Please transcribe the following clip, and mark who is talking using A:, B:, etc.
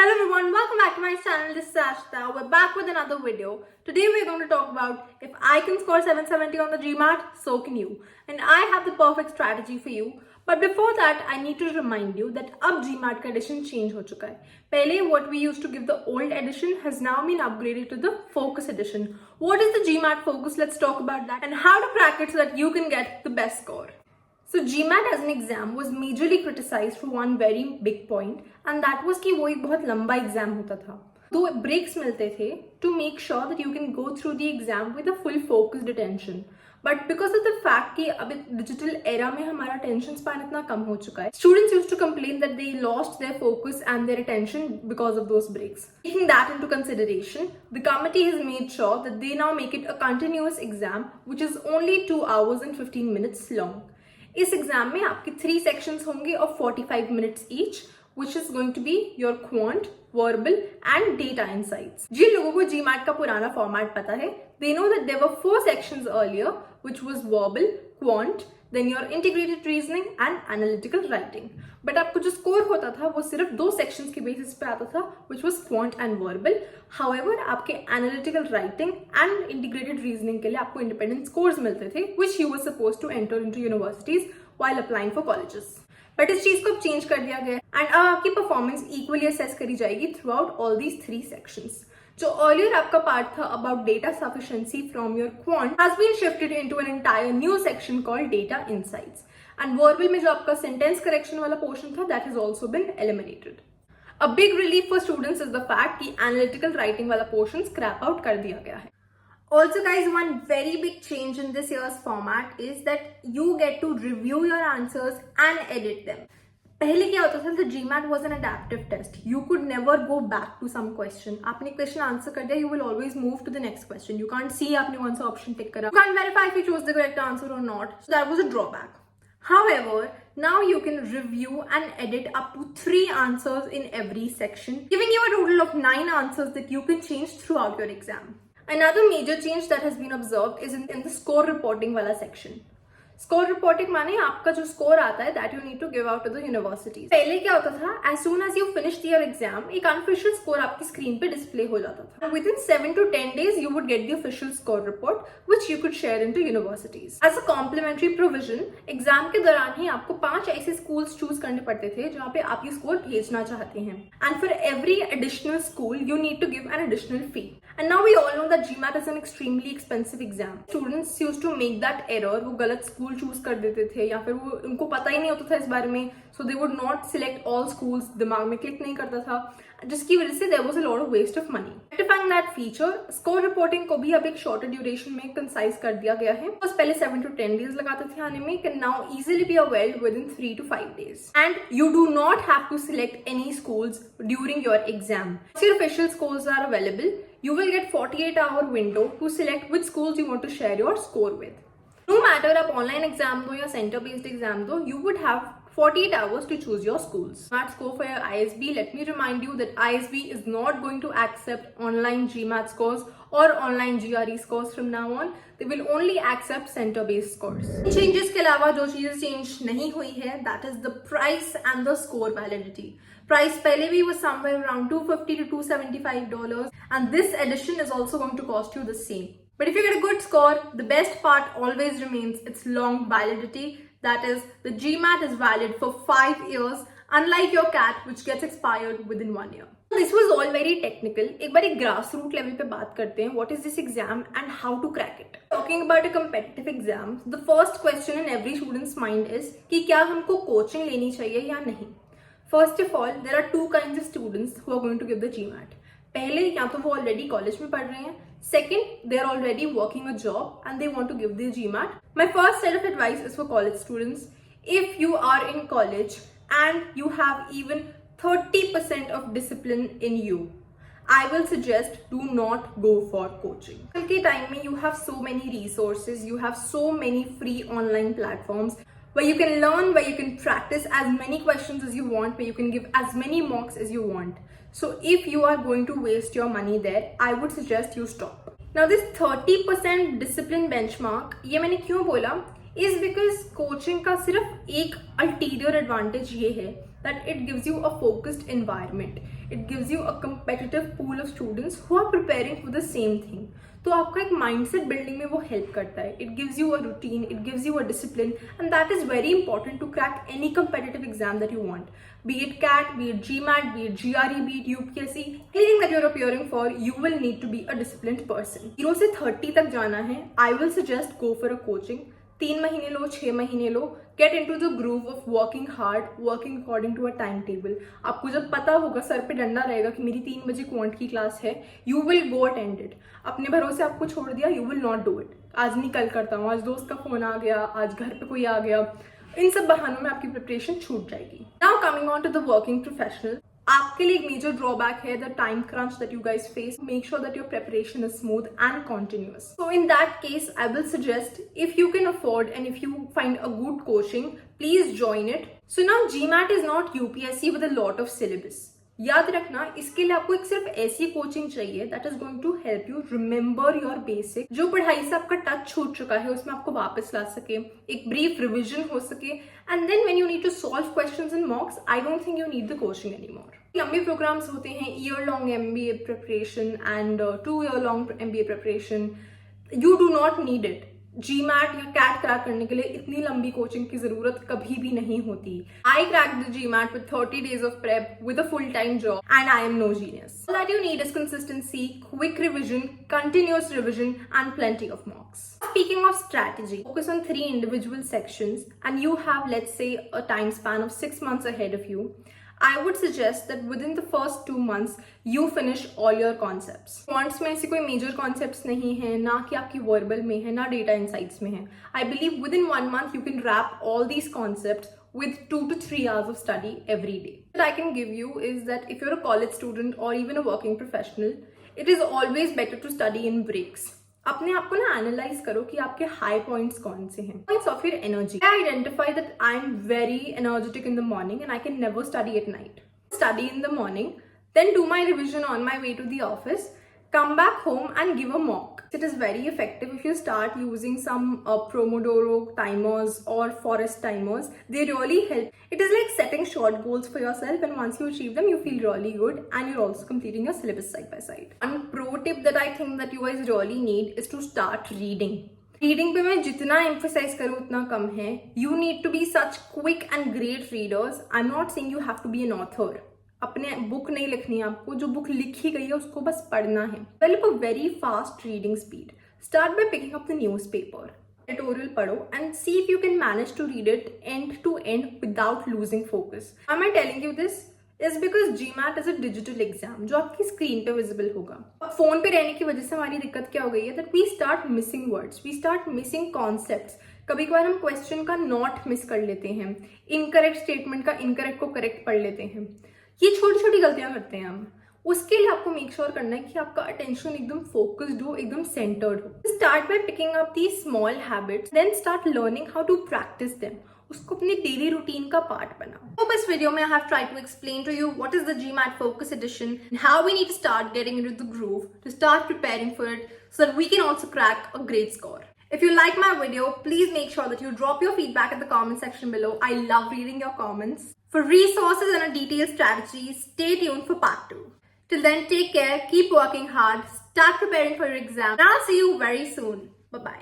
A: Hello everyone, welcome back to my channel. This is Ashita. We're back with another video. Today we're going to talk about if I can score 770 on the GMAT, so can you. And I have the perfect strategy for you. But before that, I need to remind you that अब GMAT का edition change हो चुका है. पहले what we used to give the old edition has now been upgraded to the Focus edition. What is the GMAT Focus? Let's talk about that and how to crack it so that you can get the best score. So GMAT as an exam was majorly criticized for one very big point, and that was कि वो एक बहुत लंबा exam होता था. 2 breaks मिलते थे to make sure that you can go through the exam with a full focused attention. But because of the fact कि अब digital era में हमारा attention span इतना कम हो चुका है, students used to complain that they lost their focus and their attention because of those breaks. Taking that into consideration, the committee has made sure that they now make it a continuous exam which is only 2 hours and 15 minutes long. इस exam में आपके 3 sections होंगे of 45 minutes each, which is going to be your quant, verbal and data insights. जिन लोगों को GMAT का पुराना format पता है, they know that there were 4 sections earlier, which was verbal, quant, then your integrated reasoning and analytical writing. But आपको जो score होता था वो सिर्फ 2 सेक्शंस के बेसिस पे आता था, which was quant and verbal. However, आपके analytical writing and integrated reasoning के लिए आपको independent scores मिलते थे, which you were supposed to enter into universities while applying for colleges. But इस चीज को अब चेंज कर दिया गया and अब आपकी परफॉर्मेंस इक्वली असेस करी जाएगी throughout all these 3 sections. जो अर्लियर आपका पार्ट था about data sufficiency from your quant has been shifted into an entire new section called data insights. And verbal में जो आपका सेंटेंस करेक्शन वाला portion था that has also been eliminated. A big relief for students is the fact कि analytical writing वाला portion scrap out कर दिया गया है. Also guys, one very big change in this year's format is that you get to review your answers and edit them. पहले क्या होता था, the GMAT was an adaptive test. You could never go back to some question. आपने question answer कर दिया, you will always move to the next question. You can't see आपने कौन सा option tick करा. You can't verify if you chose the correct answer or not. So that was a drawback. However, now you can review and edit up to 3 answers in every section, giving you a total of 9 answers that you can change throughout your exam. Another major change that has been observed is in the score reporting wala section. Score reporting माने आपका जो score आता है that you need to give out to the universities. पहले क्या होता था, as soon as you finished your exam एक अनऑफिशियल स्कोर आपकी स्क्रीन पे डिस्प्ले हो जाता था. Within 7 to 10 days you would get the official score report which you could share into universities. As a complimentary provision, exam के दौरान ही आपको 5 ऐसे स्कूल्स चूज करने पड़ते थे जहाँ पे आप ये स्कोर भेजना चाहते हैं. And for every additional school you need to give an additional fee. And now we all know that GMAT is an extremely expensive exam. Students used to make that error. वो गलत school choose कर देते थे या फिर वो उनको पता ही नहीं होता था इस बारे में, so they would not select all schools. दिमाग में क्लिक नहीं करता था, जिसकी वजह से there was a lot of waste of money. Rectifying that feature, score reporting को भी अब एक shorter duration में concise कर दिया गया है. बस पहले 7 to 10 days लगाते थे आने में, can now easily be availed within 3 to 5 days. And you do not have to select any schools during your exam. Once your official schools are available, you will get 48-hour window to select which schools you want to share your score with. No matter आप online exam दो या center based exam दो, you would have 48 hours to choose your schools. GMAT score for your ISB, let me remind you that ISB is not going to accept online GMAT scores or online GRE scores from now on. They will only accept center based scores. Changes के अलावा जो चीजें change नहीं हुई है, that is the price and the score validity. Price पहले भी was somewhere around $250 to $275, and this edition is also going to cost you the same. But if you get a good score, the best part always remains its long validity. That is, the GMAT is valid for 5 years, unlike your CAT which gets expired within 1 year. This was all very technical. एक बार grassroots level पे बात करते हैं. What is this exam and how to crack it? Talking about a competitive exam, the first question in every student's mind is कि क्या हमको coaching लेनी चाहिए या नहीं. First of all, there are 2 kinds of students who are going to give the GMAT. पहले या तो वो ऑलरेडी कॉलेज में पढ़ रहे हैं. Second, they are already working a job and they want to give the GMAT. My first set of advice is for college students. If you are in college and you have even 30% of discipline in you, I will suggest do not go for coaching. कल के time में you have so many resources, you have so many free online platforms where you can learn, where you can practice as many questions as you want, where you can give as many mocks as you want. So if you are going to waste your money there, I would suggest you stop. Now this 30% discipline benchmark, ये मैंने क्यों बोला, is because coaching का सिर्फ एक ulterior advantage ये है that it gives you a focused environment. It gives you a competitive pool of students who are preparing for the same thing. तो आपका एक mindset building में वो help करता है. It gives you a routine, it gives you a discipline, and that is very important to crack any competitive exam that you want. Be it CAT, be it GMAT, be it GRE, be it UPSC, anything that you're appearing for, you will need to be a disciplined person. 0 से 30 तक जाना है. I will suggest go for a coaching. 3 महीने लो, 6 महीने लो. Get into the groove of working hard, working according to a timetable. आपको जब पता होगा, सर पे डंडा रहेगा कि मेरी 3 बजे क्वांट की क्लास है, you will go attend it. अपने भरोसे आपको छोड़ दिया, you will not do it. आज नहीं कल करता हूँ, आज दोस्त का फोन आ गया, आज घर पे कोई आ गया, इन सब बहानों में आपकी प्रिपरेशन छूट जाएगी. Now coming on to the working professional. आपके लिए एक मेजर ड्रॉबैक है the time crunch that you guys face. Make sure that your preparation is smooth and continuous. So in that case I will suggest, if you can afford and if you find a good coaching, please join it. So now GMAT is not UPSC with a lot of syllabus. याद रखना, इसके लिए आपको एक सिर्फ ऐसी coaching चाहिए that is going to help you remember your basic. जो पढ़ाई से आपका टच छूट चुका है उसमें आपको वापस ला सके, एक ब्रीफ रिविजन हो सके, and then when you need to solve questions in mocks, I don't think you need the coaching anymore. लंबे प्रोग्राम्स होते हैं, year long MBA preparation and 2 year long MBA preparation. You do not need it. GMAT या CAT crack करने के लिए इतनी लंबी coaching की जरूरत कभी भी नहीं होती. I cracked the GMAT with 30 days of prep with a full-time job, and I am no genius. All that you need is consistency, quick revision, continuous revision, and plenty of mocks. Speaking of strategy, focus on 3 individual sections, and you have, let's say, a time span of 6 months ahead of you. I would suggest that within the first 2 months, you finish all your concepts. Quants में ऐसे कोई major concepts नहीं है, ना कि आपकी verbal में है, ना data insights में है. I believe within 1 month, you can wrap all these concepts with 2 to 3 hours of study every day. What I can give you is that if you're a college student or even a working professional, it is always better to study in breaks. अपने आप को ना analyse करो कि आपके high points कौन से हैं. Points of your energy. I identify that I am very energetic in the morning and I can never study at night. Study in the morning, then do my revision on my way to the office, come back home and give a mock. It is very effective if you start using some Pomodoro timers or forest timers. They really help. It is like setting short goals for yourself, and once you achieve them, you feel really good, and you're also completing your syllabus side by side. One pro tip that I think that you guys really need is to start reading. Reading पे मैं जितना emphasise करूँ उतना कम है. You need to be such quick and great readers. I am not saying you have to be an author. अपने book नहीं लिखनी है आपको, जो बुक लिखी गई है उसको बस पढ़ना है. Develop a very fast reading speed. Start by picking up the newspaper. Editorial पढ़ो and see if you can manage to read it end to end without losing focus. I am telling you this is because GMAT is a digital exam जो आपकी screen पे visible होगा. Phone पे रहने की वजह से हमारी दिक्कत क्या हो गई है, that we start missing words, we start missing concepts. कभी कभार हम क्वेश्चन का नॉट मिस कर लेते हैं, इनकरेक्ट स्टेटमेंट का इनकरेक्ट को करेक्ट पढ़ लेते हैं. ये छोटी छोटी गलतियां करते हैं हम. उसके लिए आपको मेक श्योर करना है कि आपका अटेंशन एकदम फोकस्ड हो, एकदम सेंटर्ड हो. Start by picking up the small habits, then start learning how to practise them. उसको अपनी डेली रूटीन का पार्ट बनाओ. तो इस वीडियो में I have tried to explain to you what is the GMAT Focus Edition and how we need to start getting into the groove to start preparing for it so that we can also crack a great score. If you like my video, please make sure that you drop your feedback in the comment section below. I love reading your comments. For resources and a detailed strategy, stay tuned for part 2. Till then, take care, keep working hard, start preparing for your exam, and I'll see you very soon. Bye-bye.